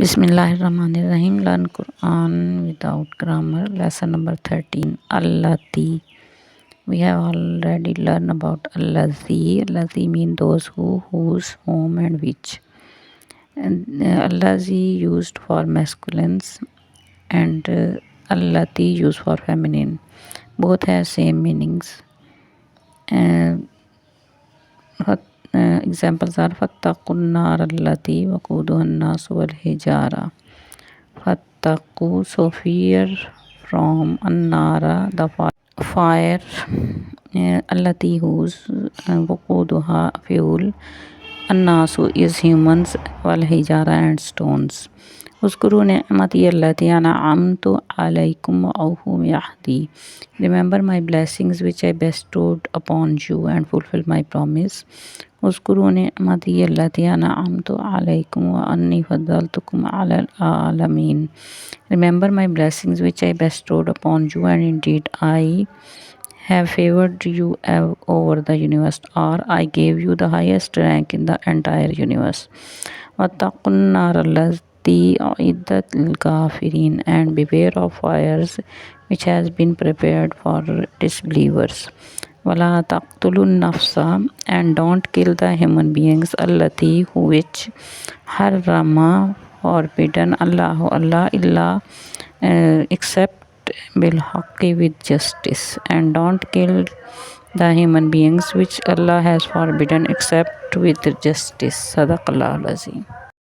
بسم اللہ الرحمن الرحیم. Learn Quran without grammar. Lesson number 13. Allati. We have already learned about allazi. Allazi mean those who, whose, whom and which. And allazi used for masculines and allati used for feminine. Both have same meanings. Examples are فَاتَّقُوا النَّارَ الَّتِي وَقُودُهَا النَّاسُ وَالْحِجَارَةُ. فَاتَّقُوا, so fear from النَّارَ, the fire, الَّتِي whose, وَقُودُهَا fuel, النَّاسُ is humans, وَالْحِجَارَةُ and stones. اذكروا نعمتي التي أنعمت عليكم وأوفوا بعهدي. Remember my blessings which I bestowed upon you and fulfill my promise. اذكروا نعمتي التي أنعمت عليكم وأني فضلتكم على العالمين. Remember my blessings which I bestowed upon you and indeed I have favored you over the universe, or I gave you the highest rank in the entire universe. وَاتَّقُوا النَّارَ الَّتِي أُعِدَّتْ لِلْكَافِرِينَ, and beware of fires which has been prepared for disbelievers. وَلَا تَقْتُلُوا النَّفْسَ, and don't kill the human beings, الَّتِي which, حَرَّمَ forbidden, Allah illa except بالحق with justice, and don't kill the human beings which Allah has forbidden except with justice. Sadaqallahu al-Azim.